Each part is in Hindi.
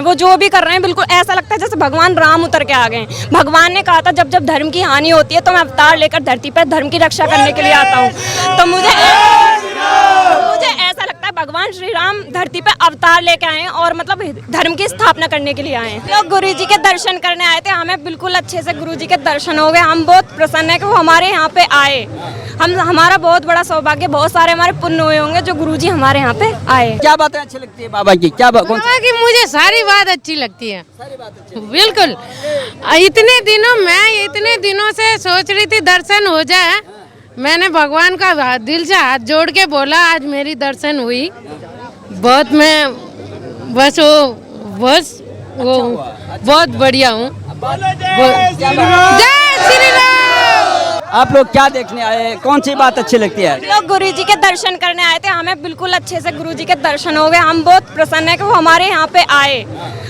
वो जो भी कर रहे हैं बिल्कुल ऐसा लगता है जैसे भगवान राम उतर के आ गए हैं। भगवान ने कहा था जब जब धर्म की हानि होती है तो मैं अवतार लेकर धरती पर धर्म की रक्षा करने के लिए आता हूँ। तो मुझे ऐसा लगता है भगवान श्री राम धरती पे अवतार लेके आए हैं और मतलब धर्म की स्थापना करने के लिए आए हैं। लोग गुरु जी के दर्शन करने आए थे, हमें बिल्कुल अच्छे से गुरु जी के दर्शन हो गए। हम बहुत प्रसन्न है कि वो हमारे यहाँ पे आए। हमारा बहुत बड़ा सौभाग्य, बहुत सारे हमारे पुण्य हुए होंगे जो गुरु जी हमारे यहाँ पे आए। क्या बातें अच्छी लगती है बाबा की? क्या बाबा की मुझे सारी बात अच्छी लगती है, बिल्कुल। इतने दिनों से सोच रही थी दर्शन हो जाए। मैंने भगवान का दिल से हाथ जोड़ के बोला, आज मेरी दर्शन हुई। बहुत मैं बस वो बहुत बढ़िया हूँ। जय श्री राम। आप लोग क्या देखने आए? कौन सी बात अच्छी लगती है? लोग गुरु जी के दर्शन करने आए थे, हमें बिल्कुल अच्छे से गुरु जी के दर्शन हो गए। हम बहुत प्रसन्न है कि वो हमारे यहाँ पे आए।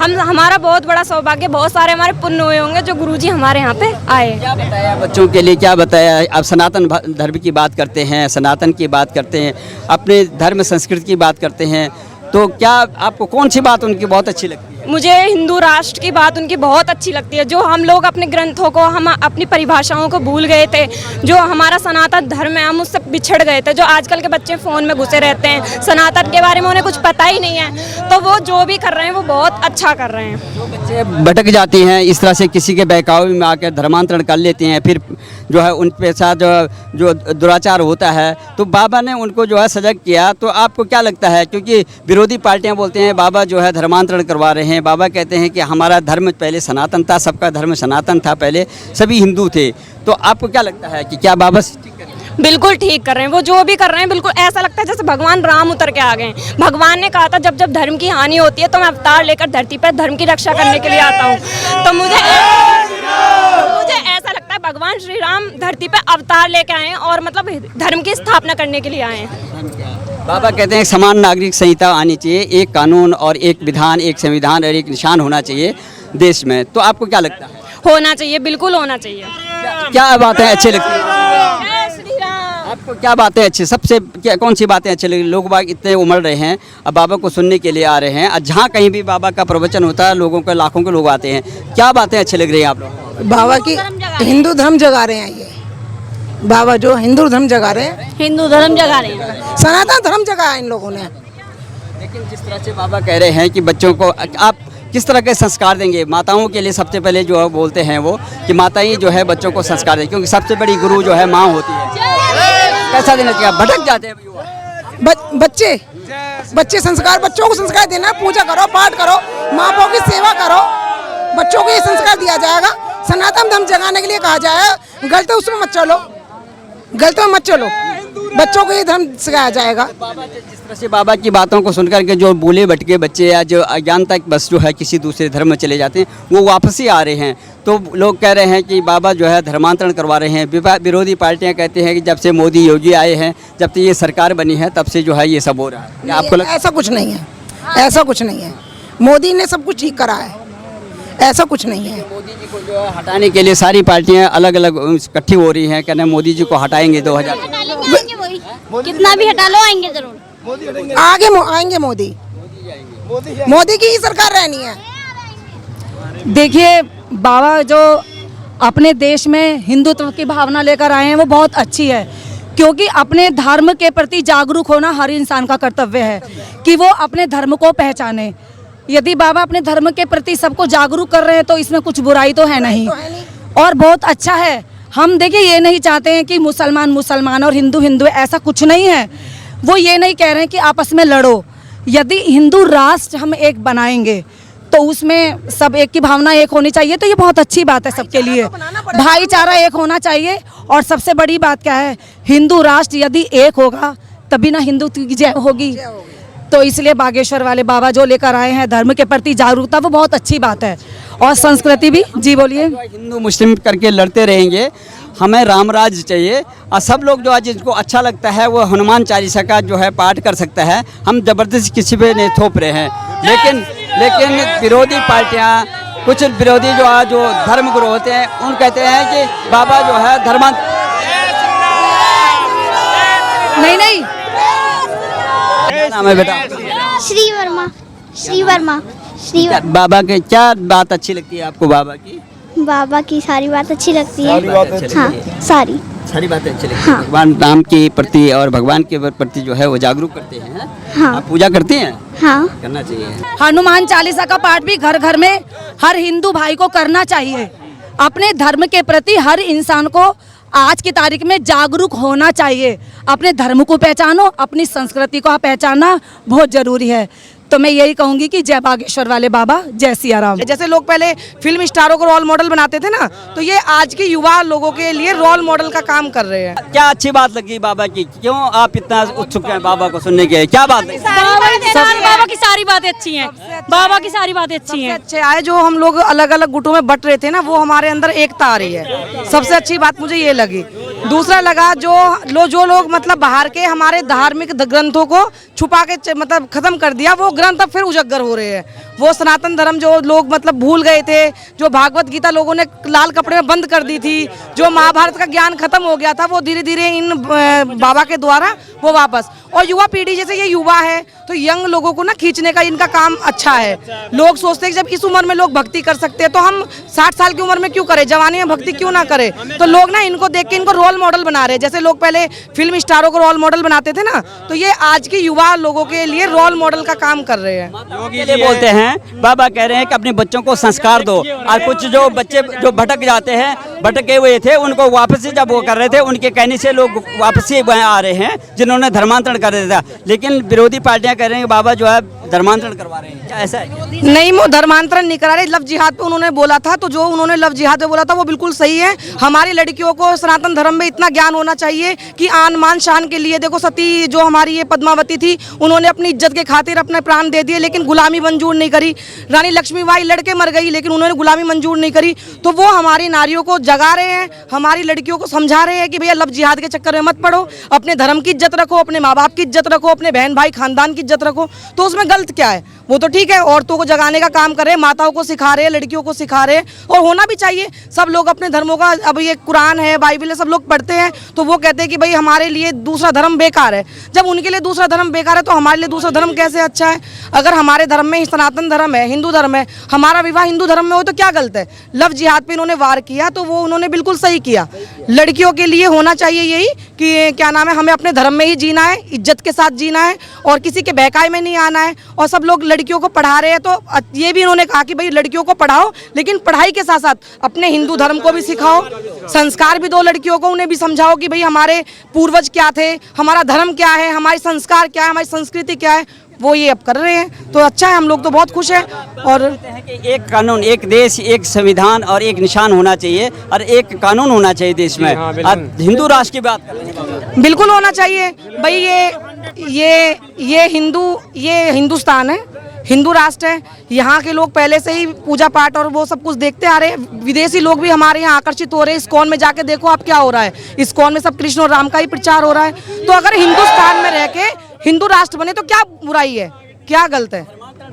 हमारा बहुत बड़ा सौभाग्य, बहुत सारे हमारे पुण्य हुए होंगे जो गुरु जी हमारे यहाँ पे आए। क्या बताया बच्चों के लिए? क्या बताया? आप सनातन धर्म की बात करते हैं, सनातन की बात करते हैं, अपने धर्म संस्कृति की बात करते हैं, तो क्या आपको कौन सी बात उनकी बहुत अच्छी लगती है? मुझे हिंदू राष्ट्र की बात उनकी बहुत अच्छी लगती है। जो हम लोग अपने ग्रंथों को, हम अपनी परिभाषाओं को भूल गए थे, जो हमारा सनातन धर्म है हम उससे बिछड़ गए थे। जो आजकल के बच्चे फ़ोन में घुसे रहते हैं, सनातन के बारे में उन्हें कुछ पता ही नहीं है, तो वो जो भी कर रहे हैं वो बहुत अच्छा कर रहे हैं। जो बच्चे भटक जाते हैं इस तरह से, किसी के बहकावे में आकर धर्मांतरण कर लेते हैं, फिर जो है उन पे साथ जो दुराचार होता है, तो बाबा ने उनको जो है सजग किया। तो आपको क्या लगता है? क्योंकि विरोधी पार्टियां बोलते हैं बाबा जो है धर्मांतरण करवा रहे हैं। बाबा कहते हैं कि हमारा धर्म पहले सनातन था, सबका धर्म सनातन था, पहले सभी हिंदू थे। तो आपको क्या लगता है कि क्या बाबा ठीक कर रहे हैं? बिल्कुल ठीक कर रहे हैं। वो जो भी कर रहे हैं बिल्कुल ऐसा लगता है जैसे भगवान राम उतर के आ गए हैं। भगवान ने कहा था जब जब धर्म की हानि होती है तो मैं अवतार लेकर धरती पर धर्म की रक्षा करने के लिए आता हूँ। तो मुझे ऐसा लगता है भगवान श्री राम धरती पे अवतार लेके आए हैं और मतलब धर्म की स्थापना करने के लिए आए हैं। बाबा कहते हैं समान नागरिक संहिता आनी चाहिए, एक कानून और एक विधान, एक संविधान और एक निशान होना चाहिए देश में। तो आपको क्या लगता है? होना चाहिए, बिल्कुल होना चाहिए। क्या बातें अच्छी लगती हैं श्री राम। आपको? क्या बातें अच्छी, सबसे क्या कौन सी बातें अच्छी लगी? लोग बाग इतने उमड़ रहे हैं, अब बाबा को सुनने के लिए आ रहे हैं। जहाँ कहीं भी बाबा का प्रवचन होता है लोगों के लाखों के लोग आते हैं। क्या बातें अच्छी लग रही हैं आप लोग? बाबा की हिंदू धर्म जगा रहे हैं। ये बाबा जो हिंदू धर्म जगा रहे हैं, हिंदू धर्म जगा रहे हैं, सनातन धर्म जगाया इन लोगों ने। लेकिन जिस तरह से बाबा कह रहे हैं कि बच्चों को आप किस तरह के संस्कार देंगे? माताओं के लिए सबसे पहले जो है बोलते हैं वो कि माताएं जो है बच्चों को संस्कार दें, क्योंकि सबसे बड़ी गुरु जो है माँ होती है। कैसा देना चाहिए? भटक जाते हैं बच्चे संस्कार, बच्चों को संस्कार देना, पूजा करो, पाठ करो, माँ बाप की सेवा करो, बच्चों को ये संस्कार दिया जाएगा। सनातन धर्म जगाने के लिए कहा जाए, गलत उसमें मत चलो, गलत में मत चलो, बच्चों को ये धर्म सिखाया जाएगा। जिस तरह से बाबा की बातों को सुनकर के जो भूले भटके बच्चे या जो अज्ञानता बस जो है किसी दूसरे धर्म में चले जाते हैं, वो वापस ही आ रहे हैं। तो लोग कह रहे हैं कि बाबा जो है धर्मांतरण करवा रहे हैं। विरोधी पार्टियां कहते हैं कि जब से मोदी योगी आए हैं, जब से ये सरकार बनी है, तब से जो है ये सब हो रहा है। आपको ऐसा कुछ नहीं है, ऐसा कुछ नहीं है। मोदी ने सब कुछ ठीक करा है, ऐसा कुछ नहीं है। मोदी जी को जो है हटाने के लिए सारी पार्टियां अलग अलग इकट्ठी हो रही हैं, कहना मोदी जी को हटाएंगे 2000। कितना भी हटा लो, आएंगे जरूर। आगे आएंगे मोदी की ही सरकार रहनी है। देखिए, बाबा जो अपने देश में हिंदुत्व की भावना लेकर आए हैं वो बहुत अच्छी है, क्योंकि अपने धर्म के प्रति जागरूक होना हर इंसान का कर्तव्य है कि वो अपने धर्म को पहचाने। यदि बाबा अपने धर्म के प्रति सबको जागरूक कर रहे हैं तो इसमें कुछ बुराई तो है नहीं, और बहुत अच्छा है। हम देखिए ये नहीं चाहते हैं कि मुसलमान और हिंदू, ऐसा कुछ नहीं है। वो ये नहीं कह रहे हैं कि आपस में लड़ो। यदि हिंदू राष्ट्र हम एक बनाएंगे तो उसमें सब एक की भावना एक होनी चाहिए, तो ये बहुत अच्छी बात है सबके लिए। भाईचारा एक होना चाहिए, और सबसे बड़ी बात क्या है, हिंदू राष्ट्र यदि एक होगा तभी ना हिंदुत्व की जय होगी। तो इसलिए बागेश्वर वाले बाबा जो लेकर आए हैं धर्म के प्रति जागरूकता, वो बहुत अच्छी बात है। और संस्कृति भी। जी बोलिए। हिंदू मुस्लिम करके लड़ते रहेंगे, हमें राम राज्य चाहिए। और सब लोग जो आज जिनको अच्छा लगता है वो हनुमान चालीसा का जो है पाठ कर सकता है। हम जबरदस्ती किसी पे नहीं थोप रहे हैं, लेकिन विरोधी पार्टियां, कुछ विरोधी जो धर्म गुरु होते हैं, उन कहते हैं कि बाबा जो है नहीं क्या नाम है बेटा? श्री वर्मा। श्री बाबा के क्या बात अच्छी लगती है आपको बाबा की? बाबा की सारी बात अच्छी लगती है। सारी बातें अच्छी हाँ, लगती है। सारी सारी बातें अच्छी लगती हाँ। है। भगवान राम के प्रति और भगवान के प्रति जो है वो जागरूक करते हैं। हाँ। आप पूजा करते हैं? हाँ। करना चाहिए। हनुमान चालीसा का पाठ भी घर घर में हर हिंदू भाई को करना चाहिए। अपने धर्म के प्रति हर इंसान को आज की तारीख में जागरूक होना चाहिए। अपने धर्म को पहचानो, अपनी संस्कृति को पहचानना बहुत जरूरी है। तो मैं यही कहूंगी कि जय बागेश्वर वाले बाबा, जय सिया राम। जैसे लोग पहले फिल्म स्टारों को रोल मॉडल बनाते थे ना, तो ये आज के युवा लोगों के लिए रोल मॉडल का काम कर रहे हैं। क्या अच्छी बात लगी बाबा की? क्यों आप इतना उत्सुक हैं बाबा को सुनने के? क्या बात लगी? बाबा की सारी बातें अच्छी हैं। बाबा की सारी बातें अच्छी हैं। अच्छे आए जो हम लोग अलग अलग गुटों में बट रहे थे ना, वो हमारे अंदर एकता आ रही है। सबसे अच्छी बात मुझे ये लगी। दूसरा लगा जो लोग मतलब बाहर के हमारे धार्मिक ग्रंथों को छुपा के मतलब खत्म कर दिया, वो ग्रंथ अब फिर उजागर हो रहे हैं। वो सनातन धर्म जो लोग मतलब भूल गए थे, जो भागवत गीता लोगों ने लाल कपड़े में बंद कर दी थी, जो महाभारत का ज्ञान खत्म हो गया था, वो धीरे धीरे इन बाबा के द्वारा वो वापस। और युवा पीढ़ी जैसे ये युवा है तो यंग लोगों को ना खींचने का इनका काम अच्छा है। लोग सोचते हैं कि जब इस उम्र में लोग भक्ति कर सकते हैं तो हम 60 साल की उम्र में क्यों करें, जवानी में भक्ति क्यों ना करें। तो लोग ना इनको देख के इनको रोल मॉडल बना रहे हैं। जैसे लोग पहले फिल्म स्टारों को रोल मॉडल बनाते थे ना, तो ये आज के युवा लोगों के लिए रोल मॉडल का काम कर रहे हैं। योगी जी बोलते हैं, बाबा कह रहे हैं कि अपने बच्चों को संस्कार दो। और कुछ जो बच्चे जो भटक जाते हैं, भटके हुए थे, उनको वापस से जब वो कर रहे थे, उनके कहने से लोग वापस से आ रहे हैं जिन्होंने धर्मांतरण कर दिया था। लेकिन विरोधी पार्टियां कह रहे हैं कि बाबा जो है धर्मांतरण करवा रहे हैं। क्या ऐसा है? नहीं, वो धर्मांतरण नहीं करा रहे। लव जिहाद पे उन्होंने बोला था, तो जो उन्होंने लव जिहाद पे बोला था वो बिल्कुल सही है। हमारी लड़कियों को सनातन धर्म में इतना ज्ञान होना चाहिए कि आन मान शान के लिए, देखो सती जो हमारी ये पद्मावती थी, उन्होंने अपनी इज्जत के खातिर अपने प्राण दे दिए, लेकिन गुलामी मंजूर नहीं करी। रानी लक्ष्मीबाई लड़के मर गई, लेकिन उन्होंने गुलामी मंजूर नहीं करी। तो वो हमारी नारियों को जगा रहे हैं, हमारी लड़कियों को समझा रहे हैं कि भैया लव जिहाद के चक्कर में मत पड़ो, अपने धर्म की इज्जत रखो, अपने माँ बाप की इज्जत रखो, अपने बहन भाई खानदान की इज्जत रखो। तो उसमें गलत क्या है? वो तो ठीक है, औरतों को जगाने का काम कर रहे हैं, माताओं को सिखा रहे हैं, लड़कियों को सिखा रहे हैं, और होना भी चाहिए। सब लोग अपने धर्मों का, अब ये कुरान है, बाइबल है, सब लोग पढ़ते हैं, तो वो कहते हैं कि भाई हमारे लिए दूसरा धर्म बेकार है। जब उनके लिए दूसरा धर्म बेकार है तो हमारे लिए दूसरा धर्म कैसे अच्छा है? अगर हमारे धर्म में सनातन धर्म है, हिंदू धर्म है, हमारा विवाह हिंदू धर्म में हो तो क्या गलत है? लव जिहाद पे इन्होंने वार किया तो वो उन्होंने बिल्कुल सही किया। लड़कियों के लिए होना चाहिए यही कि क्या नाम है, हमें अपने धर्म में ही जीना है, इज्जत के साथ जीना है, और किसी के बहकाए में नहीं आना है। और सब लोग लड़कियों को पढ़ा रहे हैं, तो ये भी इन्होंने कहा कि भाई लड़कियों को पढ़ाओ, लेकिन पढ़ाई के साथ साथ अपने हिंदू धर्म को भी सिखाओ, संस्कार भी दो लड़कियों को, उन्हें भी समझाओ कि भाई हमारे पूर्वज क्या थे, हमारा धर्म क्या है, हमारे संस्कार क्या है, हमारी संस्कृति क्या है। वो ये अब कर रहे हैं, तो अच्छा है, हम लोग तो बहुत खुश हैं। और एक कानून, एक देश, एक संविधान और एक निशान होना चाहिए, और एक कानून होना चाहिए देश में। हिंदू राष्ट्र की बात कर रहे हैं, बिल्कुल होना चाहिए भाई। ये हिंदुस्तान है, हिंदू राष्ट्र है। यहाँ के लोग पहले से ही पूजा पाठ और वो सब कुछ देखते आ रहे हैं। विदेशी लोग भी हमारे यहाँ आकर्षित हो रहे हैं। इस्कॉन में जाके देखो आप क्या हो रहा है, इस्कॉन में सब कृष्ण और राम का ही प्रचार हो रहा है। तो अगर हिंदुस्तान में रह के हिंदू राष्ट्र बने तो क्या बुराई है, क्या गलत है?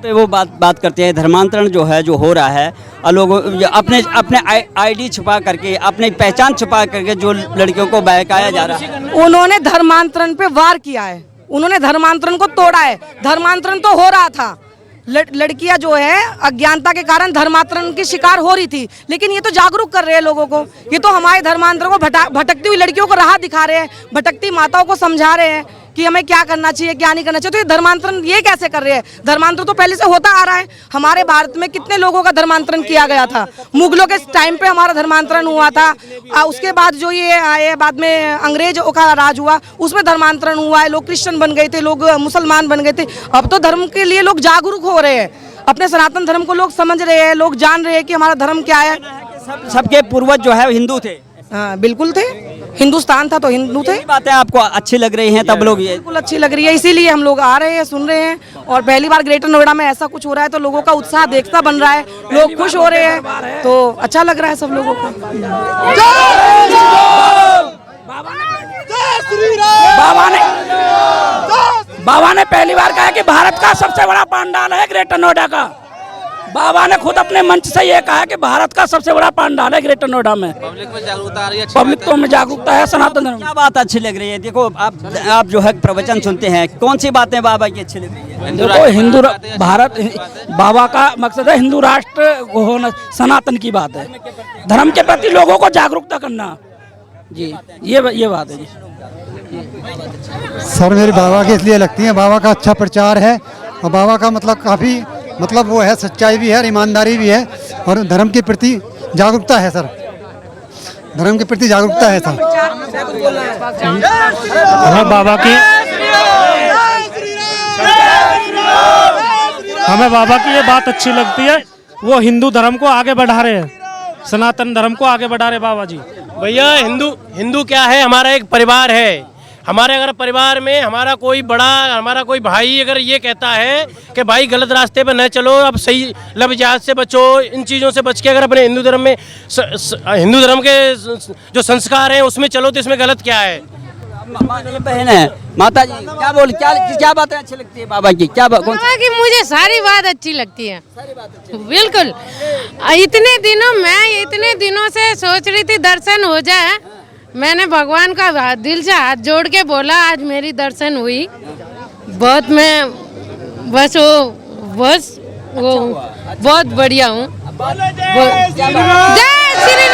पे वो बात करते हैं। धर्मांतरण जो है, जो हो रहा है, और लोग अपने आईडी छुपा करके, अपनी पहचान छुपा करके जो लड़कियों को बहकाया जा रहा है। उन्होंने धर्मांतरण पे वार किया है, उन्होंने धर्मांतरण को तोड़ा है। धर्मांतरण तो हो रहा था, लड़कियां जो है अज्ञानता के कारण धर्मांतरण की शिकार हो रही थी, लेकिन ये तो जागरूक कर रहे हैं लोगों को। ये तो हमारे धर्मांतरण को भटकती हुई लड़कियों को राह दिखा रहे हैं, भटकती माताओं को समझा रहे हैं कि हमें क्या करना चाहिए, क्या नहीं करना चाहिए। तो ये धर्मांतरण ये कैसे कर रहे हैं? धर्मांतरण तो पहले से होता आ रहा है। हमारे भारत में कितने लोगों का धर्मांतरण किया गया था। मुगलों के टाइम पे हमारा धर्मांतरण हुआ था। उसके बाद जो ये आए, बाद में अंग्रेजों का राज हुआ, उसमें धर्मांतरण हुआ है। लोग क्रिश्चियन बन गए थे, लोग मुसलमान बन गए थे। अब तो धर्म के लिए लोग जागरूक हो रहे हैं, अपने सनातन धर्म को लोग समझ रहे हैं, लोग जान रहे हैं कि हमारा धर्म क्या है। सबके पूर्वज जो है हिंदू थे। हाँ बिल्कुल थे, हिंदुस्तान था तो हिंदू थे। बातें आपको अच्छी लग रही हैं, तब लोग ये बिल्कुल अच्छी लग रही है, इसीलिए हम लोग आ रहे हैं, सुन रहे हैं। और पहली बार ग्रेटर नोएडा में ऐसा कुछ हो रहा है तो लोगों का उत्साह देखता बन रहा है, लोग खुश हो रहे हैं, तो अच्छा लग रहा है सब लोगों को। बाबा ने पहली बार कहा कि भारत का सबसे बड़ा पंडाल है ग्रेटर नोएडा का। बाबा ने खुद अपने मंच से ये कहा कि भारत का सबसे बड़ा पंडाल है ग्रेटर नोएडा में। पब्लिक में जागरूकता आ रही है, पब्लिक तो में जागरूकता है सनातन धर्म। क्या बात अच्छी लग रही है? देखो आप जो है प्रवचन सुनते हैं, कौन सी बातें बाबा की अच्छी लग रही है? देखो हिंदू भारत बाबा का मकसद है हिंदू राष्ट्र होना, सनातन की बात है, धर्म के प्रति लोगों को जागरूकता करना जी, ये बात है जी। सर मेरी बाबा की इसलिए लगती है, बाबा का अच्छा प्रचार है और बाबा का मतलब काफ़ी मतलब वो है, सच्चाई भी है, ईमानदारी भी है और धर्म के प्रति जागरूकता है सर, धर्म के प्रति जागरूकता है सर। हमें बाबा की ये बात अच्छी लगती है, वो हिंदू धर्म को आगे बढ़ा रहे हैं, सनातन धर्म को आगे बढ़ा रहे बाबा जी। भैया हिंदू क्या है, हमारा एक परिवार है। हमारे अगर परिवार में हमारा कोई बड़ा, हमारा कोई भाई अगर ये कहता है कि भाई गलत रास्ते पे न चलो, अब सही लफ्ज़ से बचो, इन चीज़ों से बच के अगर अपने हिंदू धर्म में हिंदू धर्म के जो संस्कार हैं उसमें चलो, तो इसमें गलत क्या है? बहन है माता जी, क्या बातें अच्छी लगती है बाबा की? बाबा की मुझे सारी बात अच्छी लगती है, बिल्कुल। इतने दिनों से सोच रही थी दर्शन हो जाए, मैंने भगवान का दिल से हाथ जोड़ के बोला, आज मेरी दर्शन हुई। बहुत मैं बस वो बहुत बढ़िया हूँ। जय श्री